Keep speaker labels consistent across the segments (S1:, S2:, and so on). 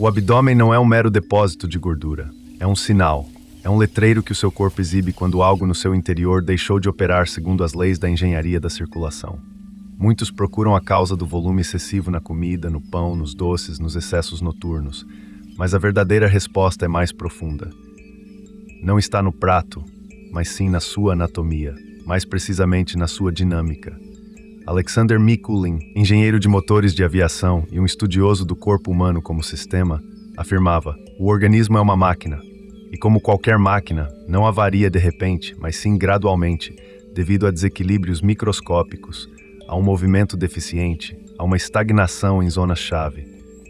S1: O abdômen não é um mero depósito de gordura. É um sinal. É um letreiro que o seu corpo exibe quando algo no seu interior deixou de operar segundo as leis da engenharia da circulação. Muitos procuram a causa do volume excessivo na comida, no pão, nos doces, nos excessos noturnos. Mas a verdadeira resposta é mais profunda. Não está no prato, mas sim na sua anatomia, mais precisamente na sua dinâmica. Alexander Mikulin, engenheiro de motores de aviação e um estudioso do corpo humano como sistema, afirmava: o organismo é uma máquina, e como qualquer máquina, não avaria de repente, mas sim gradualmente, devido a desequilíbrios microscópicos, a um movimento deficiente, a uma estagnação em zonas-chave.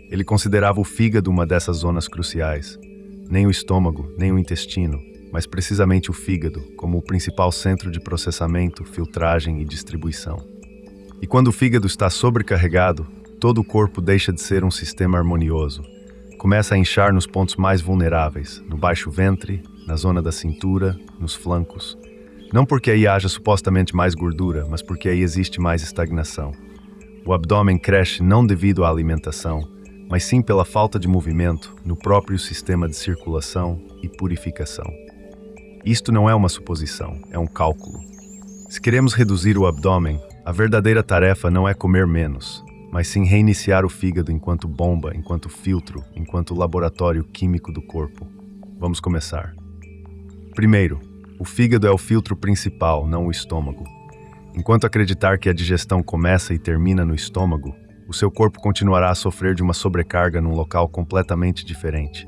S1: Ele considerava o fígado uma dessas zonas cruciais. Nem o estômago, nem o intestino, mas precisamente o fígado, como o principal centro de processamento, filtragem e distribuição. E quando o fígado está sobrecarregado, todo o corpo deixa de ser um sistema harmonioso. Começa a inchar nos pontos mais vulneráveis, no baixo ventre, na zona da cintura, nos flancos. Não porque aí haja supostamente mais gordura, mas porque aí existe mais estagnação. O abdômen cresce não devido à alimentação, mas sim pela falta de movimento no próprio sistema de circulação e purificação. Isto não é uma suposição, é um cálculo. Se queremos reduzir o abdômen, a verdadeira tarefa não é comer menos, mas sim reiniciar o fígado enquanto bomba, enquanto filtro, enquanto laboratório químico do corpo. Vamos começar. Primeiro, o fígado é o filtro principal, não o estômago. Enquanto acreditar que a digestão começa e termina no estômago, o seu corpo continuará a sofrer de uma sobrecarga num local completamente diferente.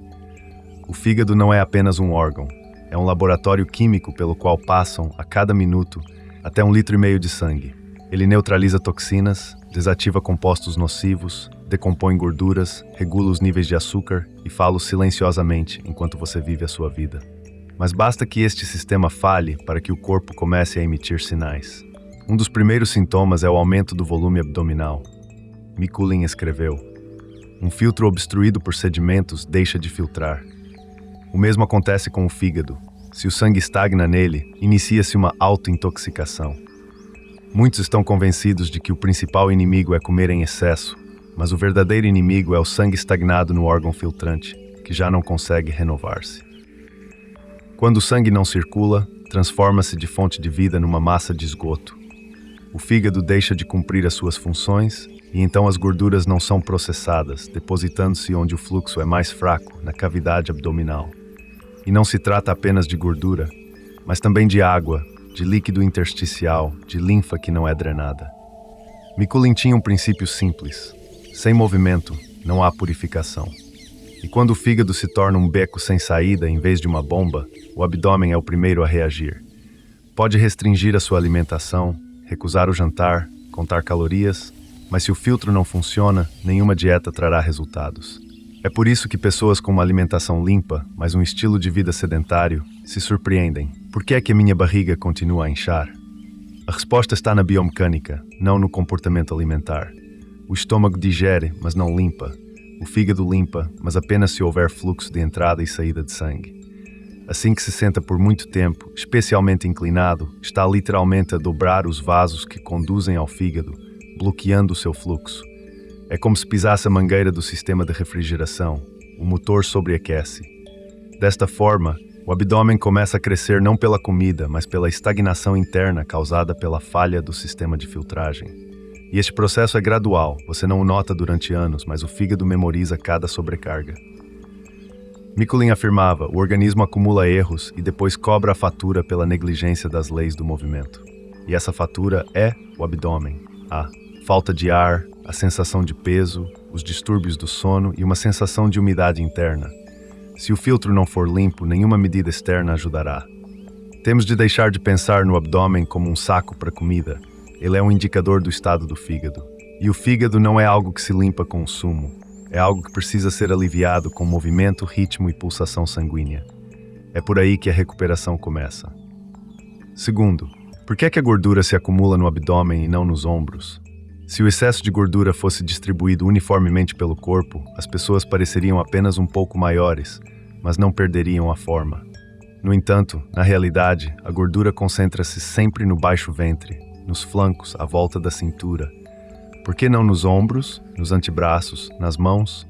S1: O fígado não é apenas um órgão, é um laboratório químico pelo qual passam, a cada minuto, até 1,5 litro de sangue. Ele neutraliza toxinas, desativa compostos nocivos, decompõe gorduras, regula os níveis de açúcar e fala silenciosamente enquanto você vive a sua vida. Mas basta que este sistema falhe para que o corpo comece a emitir sinais. Um dos primeiros sintomas é o aumento do volume abdominal. Mikulin escreveu: um filtro obstruído por sedimentos deixa de filtrar. O mesmo acontece com o fígado. Se o sangue estagna nele, inicia-se uma autointoxicação. Muitos estão convencidos de que o principal inimigo é comer em excesso, mas o verdadeiro inimigo é o sangue estagnado no órgão filtrante, que já não consegue renovar-se. Quando o sangue não circula, transforma-se de fonte de vida numa massa de esgoto. O fígado deixa de cumprir as suas funções e então as gorduras não são processadas, depositando-se onde o fluxo é mais fraco, na cavidade abdominal. E não se trata apenas de gordura, mas também de água, de líquido intersticial, de linfa que não é drenada. Mikulin tinha um princípio simples: sem movimento, não há purificação. E quando o fígado se torna um beco sem saída em vez de uma bomba, o abdômen é o primeiro a reagir. Pode restringir a sua alimentação, recusar o jantar, contar calorias, mas se o filtro não funciona, nenhuma dieta trará resultados. É por isso que pessoas com uma alimentação limpa, mas um estilo de vida sedentário, se surpreendem. Por que é que a minha barriga continua a inchar? A resposta está na biomecânica, não no comportamento alimentar. O estômago digere, mas não limpa. O fígado limpa, mas apenas se houver fluxo de entrada e saída de sangue. Assim que se senta por muito tempo, especialmente inclinado, está literalmente a dobrar os vasos que conduzem ao fígado, bloqueando o seu fluxo. É como se pisasse a mangueira do sistema de refrigeração. O motor sobreaquece. Desta forma, o abdômen começa a crescer não pela comida, mas pela estagnação interna causada pela falha do sistema de filtragem. E este processo é gradual, você não o nota durante anos, mas o fígado memoriza cada sobrecarga. Mikulin afirmava: o organismo acumula erros e depois cobra a fatura pela negligência das leis do movimento. E essa fatura é o abdômen. A falta de ar, a sensação de peso, os distúrbios do sono e uma sensação de umidade interna. Se o filtro não for limpo, nenhuma medida externa ajudará. Temos de deixar de pensar no abdômen como um saco para comida. Ele é um indicador do estado do fígado. E o fígado não é algo que se limpa com o sumo. É algo que precisa ser aliviado com movimento, ritmo e pulsação sanguínea. É por aí que a recuperação começa. Segundo, por que é que a gordura se acumula no abdômen e não nos ombros? Se o excesso de gordura fosse distribuído uniformemente pelo corpo, as pessoas pareceriam apenas um pouco maiores, mas não perderiam a forma. No entanto, na realidade, a gordura concentra-se sempre no baixo ventre, nos flancos, à volta da cintura. Por que não nos ombros, nos antebraços, nas mãos?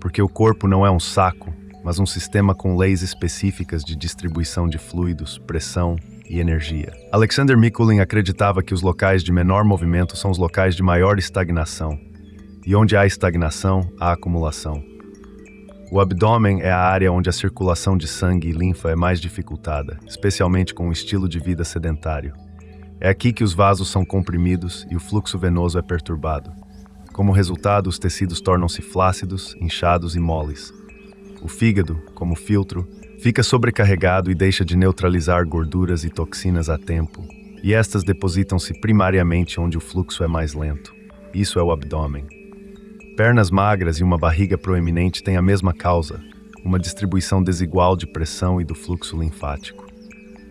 S1: porque o corpo não é um saco, mas um sistema com leis específicas de distribuição de fluidos, pressão e energia. Alexander Mikulin acreditava que os locais de menor movimento são os locais de maior estagnação, e onde há estagnação, há acumulação. O abdômen é a área onde a circulação de sangue e linfa é mais dificultada, especialmente com um estilo de vida sedentário. É aqui que os vasos são comprimidos e o fluxo venoso é perturbado. Como resultado, os tecidos tornam-se flácidos, inchados e moles. O fígado, como filtro, fica sobrecarregado e deixa de neutralizar gorduras e toxinas a tempo, e estas depositam-se primariamente onde o fluxo é mais lento. Isso é o abdômen. Pernas magras e uma barriga proeminente têm a mesma causa, uma distribuição desigual de pressão e do fluxo linfático.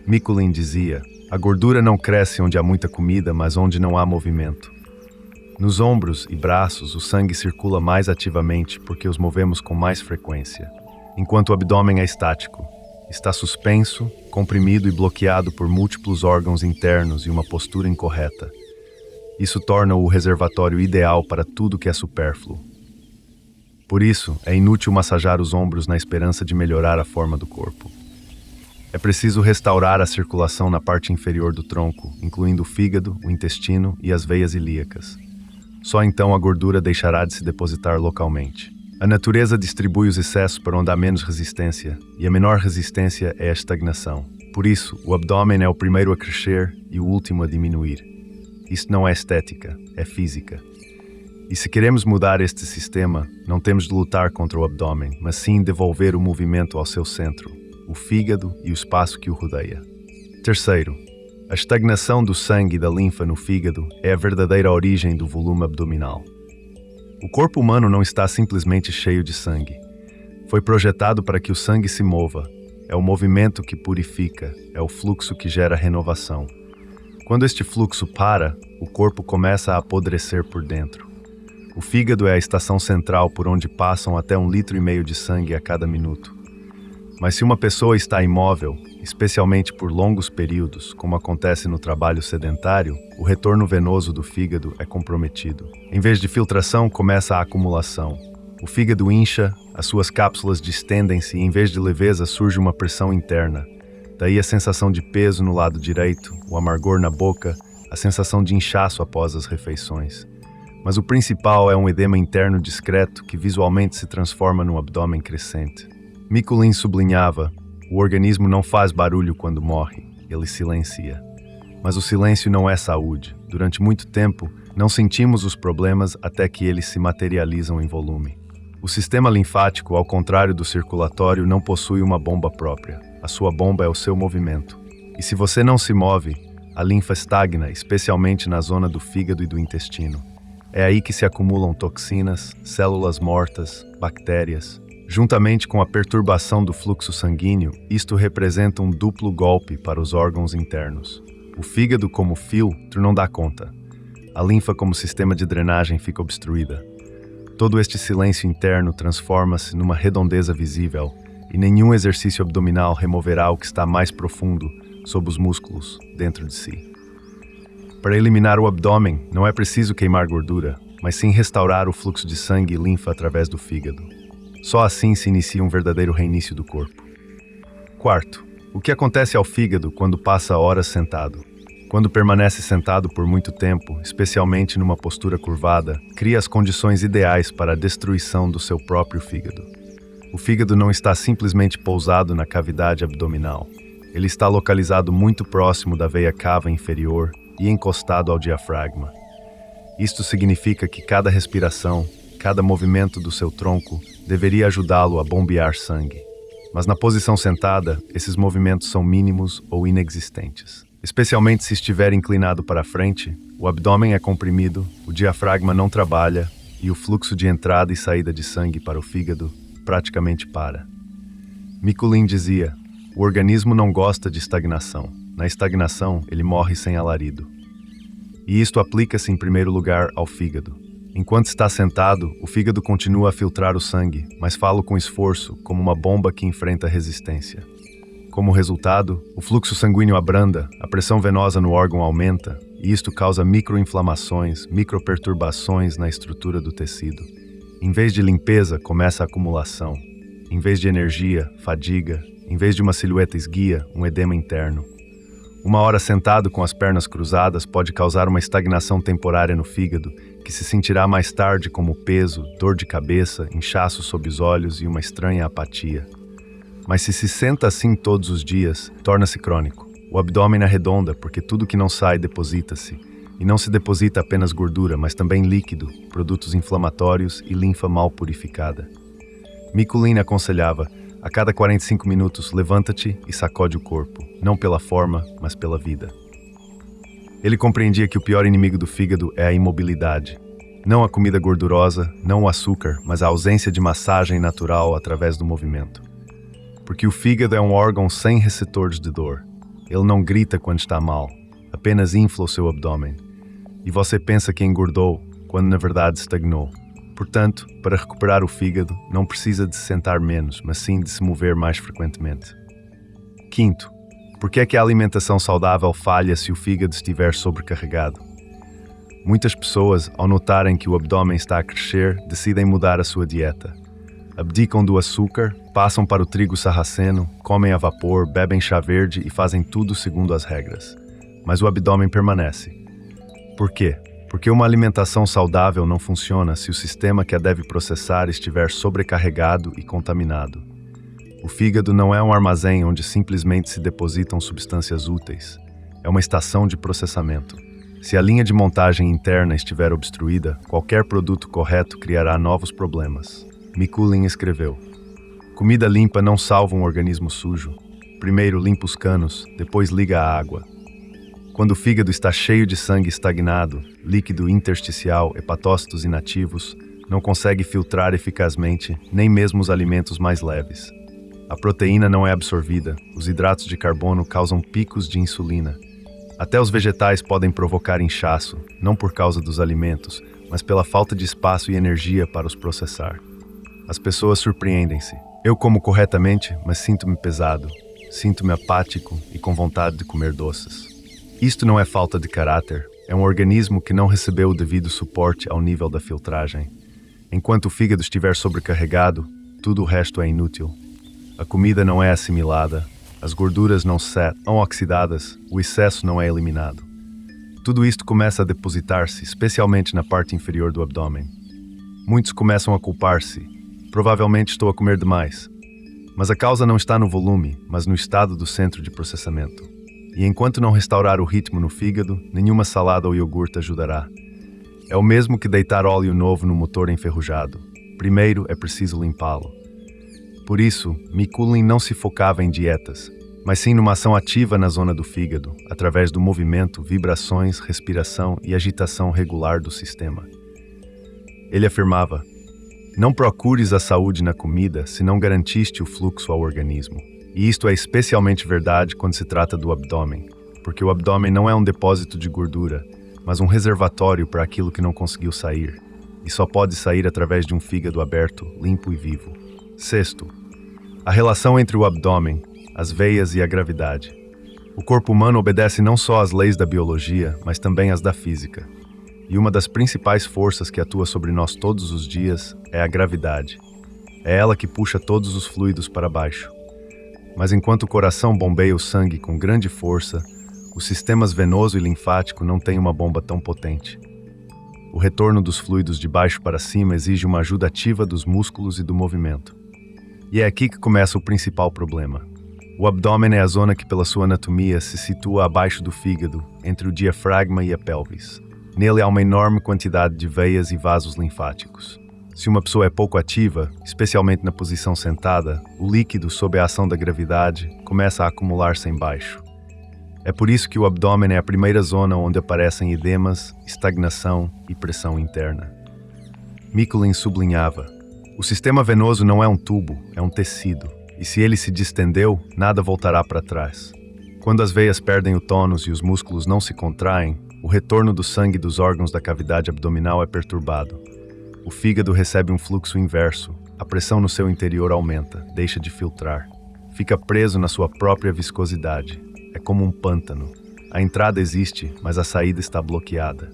S1: Mikulin dizia: a gordura não cresce onde há muita comida, mas onde não há movimento. Nos ombros e braços, o sangue circula mais ativamente porque os movemos com mais frequência, enquanto o abdômen é estático. Está suspenso, comprimido e bloqueado por múltiplos órgãos internos e uma postura incorreta. Isso torna-o o reservatório ideal para tudo que é supérfluo. Por isso, é inútil massajar os ombros na esperança de melhorar a forma do corpo. É preciso restaurar a circulação na parte inferior do tronco, incluindo o fígado, o intestino e as veias ilíacas. Só então a gordura deixará de se depositar localmente. A natureza distribui os excessos para onde há menos resistência, e a menor resistência é a estagnação. Por isso, o abdômen é o primeiro a crescer e o último a diminuir. Isso não é estética, é física. E se queremos mudar este sistema, não temos de lutar contra o abdômen, mas sim devolver o movimento ao seu centro, o fígado e o espaço que o rodeia. Terceiro, a estagnação do sangue e da linfa no fígado é a verdadeira origem do volume abdominal. O corpo humano não está simplesmente cheio de sangue. Foi projetado para que o sangue se mova. É o movimento que purifica, é o fluxo que gera renovação. Quando este fluxo para, o corpo começa a apodrecer por dentro. O fígado é a estação central por onde passam até 1,5 litros de sangue a cada minuto. Mas se uma pessoa está imóvel, especialmente por longos períodos, como acontece no trabalho sedentário, o retorno venoso do fígado é comprometido. Em vez de filtração, começa a acumulação. O fígado incha, as suas cápsulas distendem-se e em vez de leveza surge uma pressão interna. Daí a sensação de peso no lado direito, o amargor na boca, a sensação de inchaço após as refeições. Mas o principal é um edema interno discreto que visualmente se transforma num abdômen crescente. Mikulin sublinhava: o organismo não faz barulho quando morre, ele silencia. Mas o silêncio não é saúde. Durante muito tempo, não sentimos os problemas até que eles se materializam em volume. O sistema linfático, ao contrário do circulatório, não possui uma bomba própria. A sua bomba é o seu movimento. E se você não se move, a linfa estagna, especialmente na zona do fígado e do intestino. É aí que se acumulam toxinas, células mortas, bactérias. Juntamente com a perturbação do fluxo sanguíneo, isto representa um duplo golpe para os órgãos internos. O fígado, como filtro, não dá conta. A linfa, como sistema de drenagem, fica obstruída. Todo este silêncio interno transforma-se numa redondeza visível, e nenhum exercício abdominal removerá o que está mais profundo, sob os músculos, dentro de si. Para eliminar o abdômen, não é preciso queimar gordura, mas sim restaurar o fluxo de sangue e linfa através do fígado. Só assim se inicia um verdadeiro reinício do corpo. Quarto, o que acontece ao fígado quando passa horas sentado? Quando permanece sentado por muito tempo, especialmente numa postura curvada, cria as condições ideais para a destruição do seu próprio fígado. O fígado não está simplesmente pousado na cavidade abdominal. Ele está localizado muito próximo da veia cava inferior e encostado ao diafragma. Isto significa que cada respiração, cada movimento do seu tronco deveria ajudá-lo a bombear sangue. Mas na posição sentada, esses movimentos são mínimos ou inexistentes. Especialmente se estiver inclinado para frente, o abdômen é comprimido, o diafragma não trabalha e o fluxo de entrada e saída de sangue para o fígado praticamente para. Mikulin dizia: o organismo não gosta de estagnação. Na estagnação, ele morre sem alarido. E isto aplica-se em primeiro lugar ao fígado. Enquanto está sentado, o fígado continua a filtrar o sangue, mas fala com esforço, como uma bomba que enfrenta resistência. Como resultado, o fluxo sanguíneo abranda, a pressão venosa no órgão aumenta, e isto causa microinflamações, microperturbações na estrutura do tecido. Em vez de limpeza, começa a acumulação. Em vez de energia, fadiga. Em vez de uma silhueta esguia, um edema interno. Uma hora sentado com as pernas cruzadas pode causar uma estagnação temporária no fígado, que se sentirá mais tarde como peso, dor de cabeça, inchaço sob os olhos e uma estranha apatia. Mas se senta assim todos os dias, torna-se crônico. O abdômen arredonda porque tudo que não sai deposita-se. E não se deposita apenas gordura, mas também líquido, produtos inflamatórios e linfa mal purificada. Mikuláš aconselhava: a cada 45 minutos, levanta-te e sacode o corpo, não pela forma, mas pela vida. Ele compreendia que o pior inimigo do fígado é a imobilidade. Não a comida gordurosa, não o açúcar, mas a ausência de massagem natural através do movimento. Porque o fígado é um órgão sem receptores de dor. Ele não grita quando está mal, apenas infla o seu abdômen. E você pensa que engordou, quando na verdade estagnou. Portanto, para recuperar o fígado, não precisa de se sentar menos, mas sim de se mover mais frequentemente. Quinto, por que é que a alimentação saudável falha se o fígado estiver sobrecarregado? Muitas pessoas, ao notarem que o abdômen está a crescer, decidem mudar a sua dieta. Abdicam do açúcar, passam para o trigo sarraceno, comem a vapor, bebem chá verde e fazem tudo segundo as regras. Mas o abdômen permanece. Por quê? Porque uma alimentação saudável não funciona se o sistema que a deve processar estiver sobrecarregado e contaminado. O fígado não é um armazém onde simplesmente se depositam substâncias úteis. É uma estação de processamento. Se a linha de montagem interna estiver obstruída, qualquer produto correto criará novos problemas. Mikuláš escreveu: comida limpa não salva um organismo sujo. Primeiro limpa os canos, depois liga a água. Quando o fígado está cheio de sangue estagnado, líquido intersticial, hepatócitos inativos, não consegue filtrar eficazmente nem mesmo os alimentos mais leves. A proteína não é absorvida, os hidratos de carbono causam picos de insulina. Até os vegetais podem provocar inchaço, não por causa dos alimentos, mas pela falta de espaço e energia para os processar. As pessoas surpreendem-se. Eu como corretamente, mas sinto-me pesado. Sinto-me apático e com vontade de comer doces. Isto não é falta de caráter, é um organismo que não recebeu o devido suporte ao nível da filtragem. Enquanto o fígado estiver sobrecarregado, tudo o resto é inútil. A comida não é assimilada, as gorduras não são oxidadas, o excesso não é eliminado. Tudo isto começa a depositar-se, especialmente na parte inferior do abdômen. Muitos começam a culpar-se. Provavelmente estou a comer demais. Mas a causa não está no volume, mas no estado do centro de processamento. E enquanto não restaurar o ritmo no fígado, nenhuma salada ou iogurte ajudará. É o mesmo que deitar óleo novo no motor enferrujado. Primeiro é preciso limpá-lo. Por isso, Mikuláš não se focava em dietas, mas sim numa ação ativa na zona do fígado, através do movimento, vibrações, respiração e agitação regular do sistema. Ele afirmava: não procures a saúde na comida se não garantiste o fluxo ao organismo. E isto é especialmente verdade quando se trata do abdômen, porque o abdômen não é um depósito de gordura, mas um reservatório para aquilo que não conseguiu sair, e só pode sair através de um fígado aberto, limpo e vivo. Sexto, a relação entre o abdômen, as veias e a gravidade. O corpo humano obedece não só às leis da biologia, mas também às da física. E uma das principais forças que atua sobre nós todos os dias é a gravidade. É ela que puxa todos os fluidos para baixo. Mas enquanto o coração bombeia o sangue com grande força, os sistemas venoso e linfático não têm uma bomba tão potente. O retorno dos fluidos de baixo para cima exige uma ajuda ativa dos músculos e do movimento. E é aqui que começa o principal problema. O abdômen é a zona que, pela sua anatomia, se situa abaixo do fígado, entre o diafragma e a pelvis. Nele há uma enorme quantidade de veias e vasos linfáticos. Se uma pessoa é pouco ativa, especialmente na posição sentada, o líquido, sob a ação da gravidade, começa a acumular-se embaixo. É por isso que o abdômen é a primeira zona onde aparecem edemas, estagnação e pressão interna. Mikuláš sublinhava: o sistema venoso não é um tubo, é um tecido, e se ele se distendeu, nada voltará para trás. Quando as veias perdem o tônus e os músculos não se contraem, o retorno do sangue dos órgãos da cavidade abdominal é perturbado. O fígado recebe um fluxo inverso, a pressão no seu interior aumenta, deixa de filtrar. Fica preso na sua própria viscosidade. É como um pântano. A entrada existe, mas a saída está bloqueada.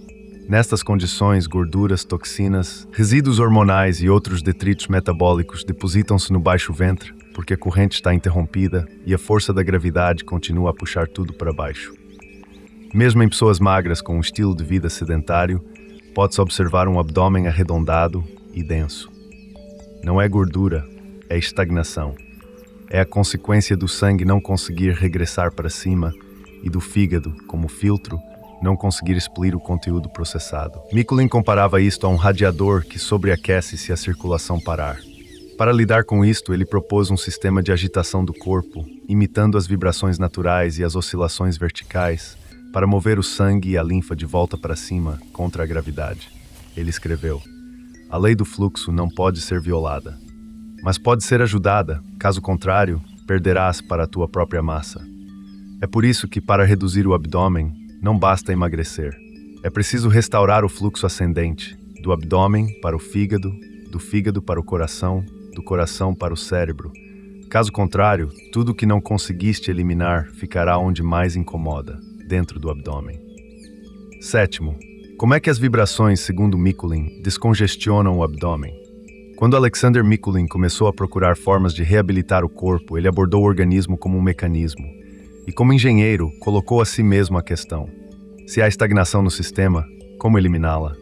S1: Nestas condições, gorduras, toxinas, resíduos hormonais e outros detritos metabólicos depositam-se no baixo ventre, porque a corrente está interrompida e a força da gravidade continua a puxar tudo para baixo. Mesmo em pessoas magras com um estilo de vida sedentário, pode-se observar um abdômen arredondado e denso. Não é gordura, é estagnação. É a consequência do sangue não conseguir regressar para cima e do fígado, como filtro, não conseguir expelir o conteúdo processado. Mikuláš comparava isto a um radiador que sobreaquece se a circulação parar. Para lidar com isto, ele propôs um sistema de agitação do corpo, imitando as vibrações naturais e as oscilações verticais, para mover o sangue e a linfa de volta para cima contra a gravidade. Ele escreveu: "A lei do fluxo não pode ser violada, mas pode ser ajudada, caso contrário, perderás para a tua própria massa. É por isso que, para reduzir o abdômen, não basta emagrecer. É preciso restaurar o fluxo ascendente, do abdômen para o fígado, do fígado para o coração, do coração para o cérebro. Caso contrário, tudo que não conseguiste eliminar ficará onde mais incomoda, dentro do abdômen." Sétimo, como é que as vibrações, segundo Mikuláš, descongestionam o abdômen? Quando Alexander Mikuláš começou a procurar formas de reabilitar o corpo, ele abordou o organismo como um mecanismo. E como engenheiro, colocou a si mesmo a questão: se há estagnação no sistema, como eliminá-la?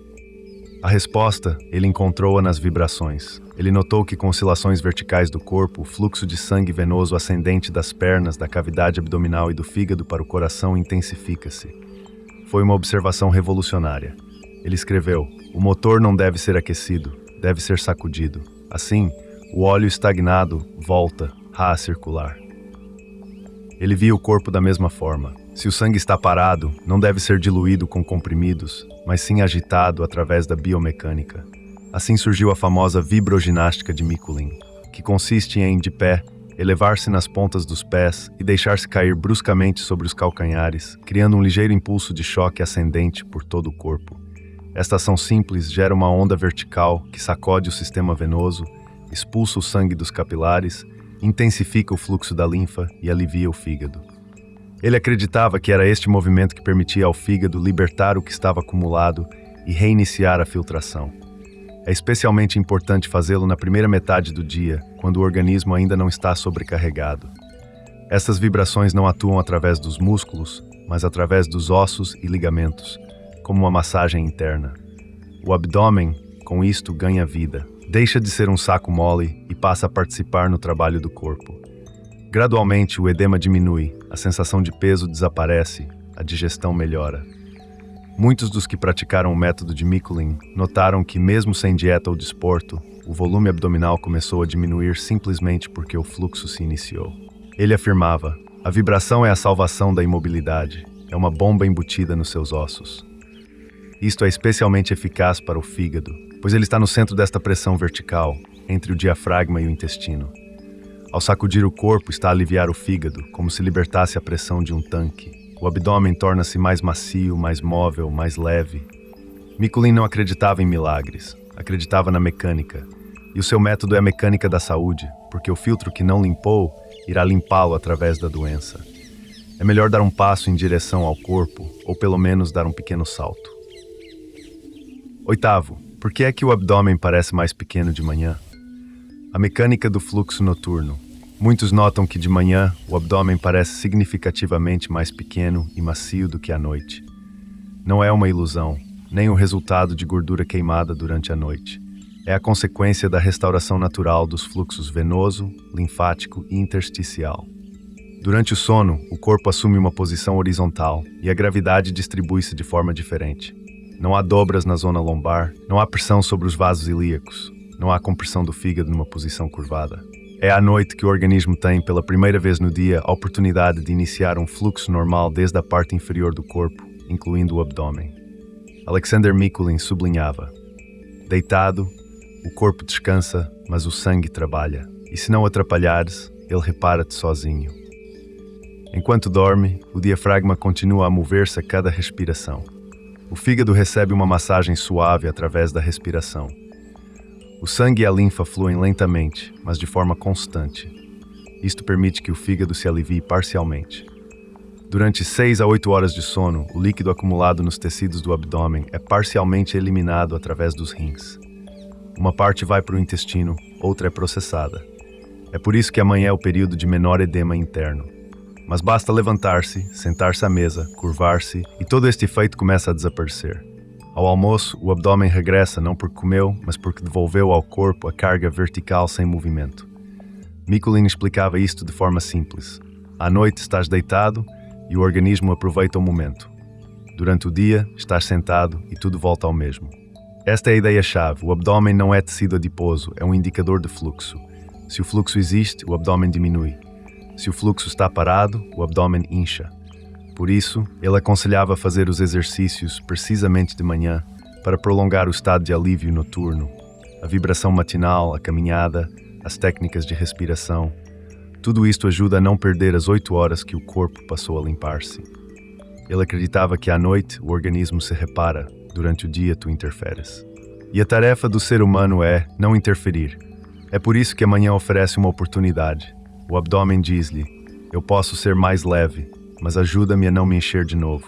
S1: A resposta, ele encontrou-a nas vibrações. Ele notou que com oscilações verticais do corpo, o fluxo de sangue venoso ascendente das pernas, da cavidade abdominal e do fígado para o coração intensifica-se. Foi uma observação revolucionária. Ele escreveu: "O motor não deve ser aquecido, deve ser sacudido. Assim, o óleo estagnado volta a circular." Ele via o corpo da mesma forma. Se o sangue está parado, não deve ser diluído com comprimidos, mas sim agitado através da biomecânica. Assim surgiu a famosa vibroginástica de Mikuláš, que consiste em, de pé, elevar-se nas pontas dos pés e deixar-se cair bruscamente sobre os calcanhares, criando um ligeiro impulso de choque ascendente por todo o corpo. Esta ação simples gera uma onda vertical que sacode o sistema venoso, expulsa o sangue dos capilares, intensifica o fluxo da linfa e alivia o fígado. Ele acreditava que era este movimento que permitia ao fígado libertar o que estava acumulado e reiniciar a filtração. É especialmente importante fazê-lo na primeira metade do dia, quando o organismo ainda não está sobrecarregado. Essas vibrações não atuam através dos músculos, mas através dos ossos e ligamentos, como uma massagem interna. O abdômen, com isto, ganha vida. Deixa de ser um saco mole e passa a participar no trabalho do corpo. Gradualmente, o edema diminui, a sensação de peso desaparece, a digestão melhora. Muitos dos que praticaram o método de Mikuláš notaram que, mesmo sem dieta ou desporto, o volume abdominal começou a diminuir simplesmente porque o fluxo se iniciou. Ele afirmava: "A vibração é a salvação da imobilidade, é uma bomba embutida nos seus ossos." Isto é especialmente eficaz para o fígado, pois ele está no centro desta pressão vertical, entre o diafragma e o intestino. Ao sacudir o corpo, está a aliviar o fígado, como se libertasse a pressão de um tanque. O abdômen torna-se mais macio, mais móvel, mais leve. Mikuláš não acreditava em milagres, acreditava na mecânica. E o seu método é a mecânica da saúde, porque o filtro que não limpou irá limpá-lo através da doença. É melhor dar um passo em direção ao corpo, ou pelo menos dar um pequeno salto. Oitavo, por que é que o abdômen parece mais pequeno de manhã? A mecânica do fluxo noturno. Muitos notam que de manhã o abdômen parece significativamente mais pequeno e macio do que à noite. Não é uma ilusão, nem o resultado de gordura queimada durante a noite. É a consequência da restauração natural dos fluxos venoso, linfático e intersticial. Durante o sono, o corpo assume uma posição horizontal e a gravidade distribui-se de forma diferente. Não há dobras na zona lombar, não há pressão sobre os vasos ilíacos, não há compressão do fígado numa posição curvada. É à noite que o organismo tem, pela primeira vez no dia, a oportunidade de iniciar um fluxo normal desde a parte inferior do corpo, incluindo o abdômen. Alexander Mikuláš sublinhava: "Deitado, o corpo descansa, mas o sangue trabalha, e se não atrapalhares, ele repara-te sozinho." Enquanto dorme, o diafragma continua a mover-se a cada respiração. O fígado recebe uma massagem suave através da respiração. O sangue e a linfa fluem lentamente, mas de forma constante. Isto permite que o fígado se alivie parcialmente. Durante 6 a 8 horas de sono, o líquido acumulado nos tecidos do abdômen é parcialmente eliminado através dos rins. Uma parte vai para o intestino, outra é processada. É por isso que amanhã é o período de menor edema interno. Mas basta levantar-se, sentar-se à mesa, curvar-se e todo este efeito começa a desaparecer. Ao almoço, o abdômen regressa não porque comeu, mas porque devolveu ao corpo a carga vertical sem movimento. Mikulin explicava isto de forma simples. À noite estás deitado e o organismo aproveita o momento. Durante o dia, estás sentado e tudo volta ao mesmo. Esta é a ideia-chave. O abdômen não é tecido adiposo, é um indicador de fluxo. Se o fluxo existe, o abdômen diminui. Se o fluxo está parado, o abdômen incha. Por isso, ele aconselhava fazer os exercícios precisamente de manhã para prolongar o estado de alívio noturno. A vibração matinal, a caminhada, as técnicas de respiração. Tudo isto ajuda a não perder as 8 horas que o corpo passou a limpar-se. Ele acreditava que à noite o organismo se repara, durante o dia tu interferes. E a tarefa do ser humano é não interferir. É por isso que amanhã oferece uma oportunidade. O abdômen diz-lhe, eu posso ser mais leve, mas ajuda-me a não me encher de novo.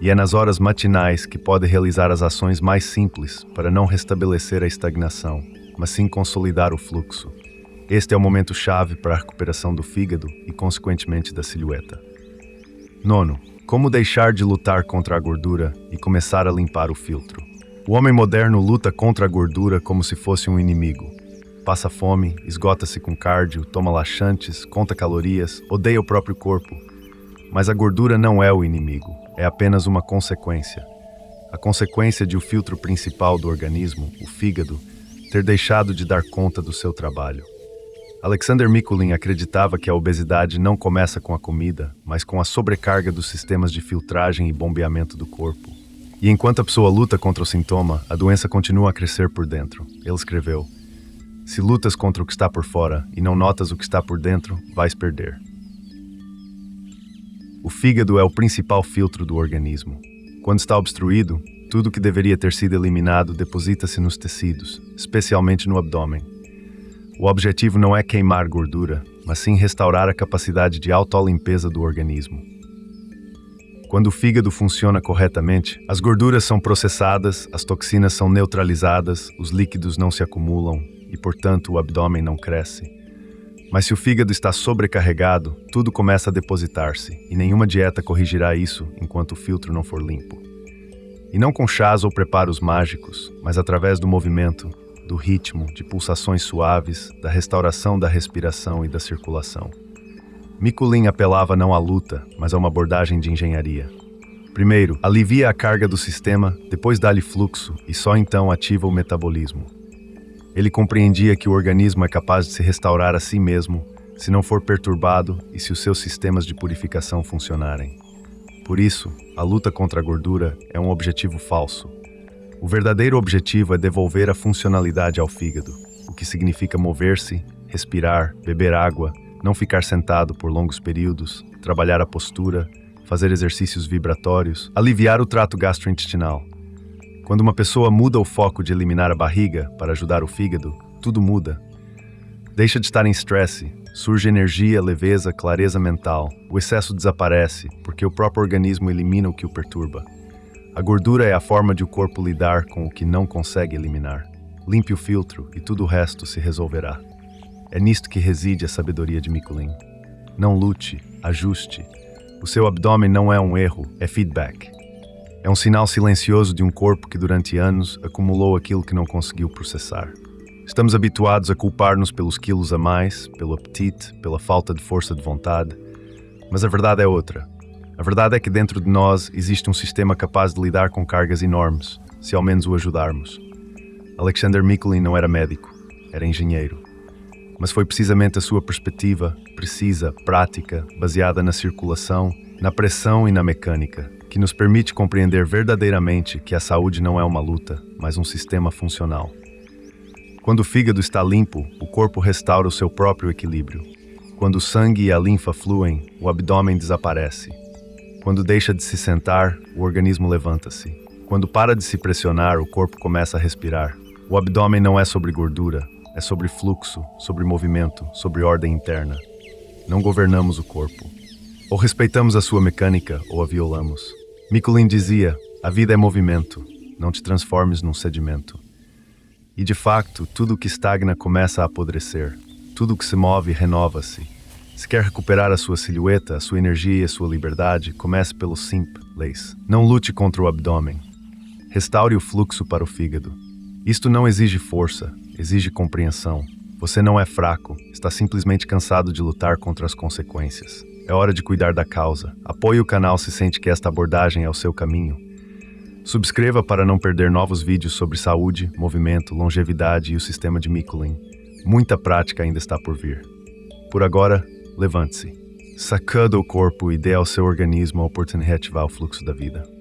S1: E é nas horas matinais que pode realizar as ações mais simples para não restabelecer a estagnação, mas sim consolidar o fluxo. Este é o momento-chave para a recuperação do fígado e, consequentemente, da silhueta. 9. Como deixar de lutar contra a gordura e começar a limpar o filtro. O homem moderno luta contra a gordura como se fosse um inimigo. Passa fome, esgota-se com cardio, toma laxantes, conta calorias, odeia o próprio corpo. Mas a gordura não é o inimigo, é apenas uma consequência. A consequência de o filtro principal do organismo, o fígado, ter deixado de dar conta do seu trabalho. Alexander Mikulin acreditava que a obesidade não começa com a comida, mas com a sobrecarga dos sistemas de filtragem e bombeamento do corpo. E enquanto a pessoa luta contra o sintoma, a doença continua a crescer por dentro. Ele escreveu, se lutas contra o que está por fora e não notas o que está por dentro, vais perder. O fígado é o principal filtro do organismo. Quando está obstruído, tudo que deveria ter sido eliminado deposita-se nos tecidos, especialmente no abdômen. O objetivo não é queimar gordura, mas sim restaurar a capacidade de autolimpeza do organismo. Quando o fígado funciona corretamente, as gorduras são processadas, as toxinas são neutralizadas, os líquidos não se acumulam e, portanto, o abdômen não cresce. Mas se o fígado está sobrecarregado, tudo começa a depositar-se e nenhuma dieta corrigirá isso enquanto o filtro não for limpo. E não com chás ou preparos mágicos, mas através do movimento, do ritmo, de pulsações suaves, da restauração da respiração e da circulação. Mikulin apelava não à luta, mas a uma abordagem de engenharia. Primeiro, alivia a carga do sistema, depois dá-lhe fluxo e só então ativa o metabolismo. Ele compreendia que o organismo é capaz de se restaurar a si mesmo se não for perturbado e se os seus sistemas de purificação funcionarem. Por isso, a luta contra a gordura é um objetivo falso. O verdadeiro objetivo é devolver a funcionalidade ao fígado, o que significa mover-se, respirar, beber água, não ficar sentado por longos períodos, trabalhar a postura, fazer exercícios vibratórios, aliviar o trato gastrointestinal. Quando uma pessoa muda o foco de eliminar a barriga para ajudar o fígado, tudo muda. Deixa de estar em estresse, surge energia, leveza, clareza mental. O excesso desaparece, porque o próprio organismo elimina o que o perturba. A gordura é a forma de o corpo lidar com o que não consegue eliminar. Limpe o filtro e tudo o resto se resolverá. É nisto que reside a sabedoria de Mikulin. Não lute, ajuste. O seu abdômen não é um erro, é feedback. É um sinal silencioso de um corpo que durante anos acumulou aquilo que não conseguiu processar. Estamos habituados a culpar-nos pelos quilos a mais, pelo apetite, pela falta de força de vontade. Mas a verdade é outra. A verdade é que dentro de nós existe um sistema capaz de lidar com cargas enormes, se ao menos o ajudarmos. Alexander Mikulin não era médico, era engenheiro. Mas foi precisamente a sua perspectiva, precisa, prática, baseada na circulação, na pressão e na mecânica, que nos permite compreender verdadeiramente que a saúde não é uma luta, mas um sistema funcional. Quando o fígado está limpo, o corpo restaura o seu próprio equilíbrio. Quando o sangue e a linfa fluem, o abdômen desaparece. Quando deixa de se sentar, o organismo levanta-se. Quando para de se pressionar, o corpo começa a respirar. O abdômen não é sobre gordura, é sobre fluxo, sobre movimento, sobre ordem interna. Não governamos o corpo. Ou respeitamos a sua mecânica ou a violamos. Michelin dizia, a vida é movimento, não te transformes num sedimento. E de facto, tudo o que estagna começa a apodrecer. Tudo o que se move renova-se. Se quer recuperar a sua silhueta, a sua energia e a sua liberdade, comece pelo simples. Não lute contra o abdômen. Restaure o fluxo para o fígado. Isto não exige força, exige compreensão. Você não é fraco, está simplesmente cansado de lutar contra as consequências. É hora de cuidar da causa. Apoie o canal se sente que esta abordagem é o seu caminho. Subscreva para não perder novos vídeos sobre saúde, movimento, longevidade e o sistema de Michelin. Muita prática ainda está por vir. Por agora, levante-se. Sacуда o corpo e dê ao seu organismo a oportunidade de ativar o fluxo da vida.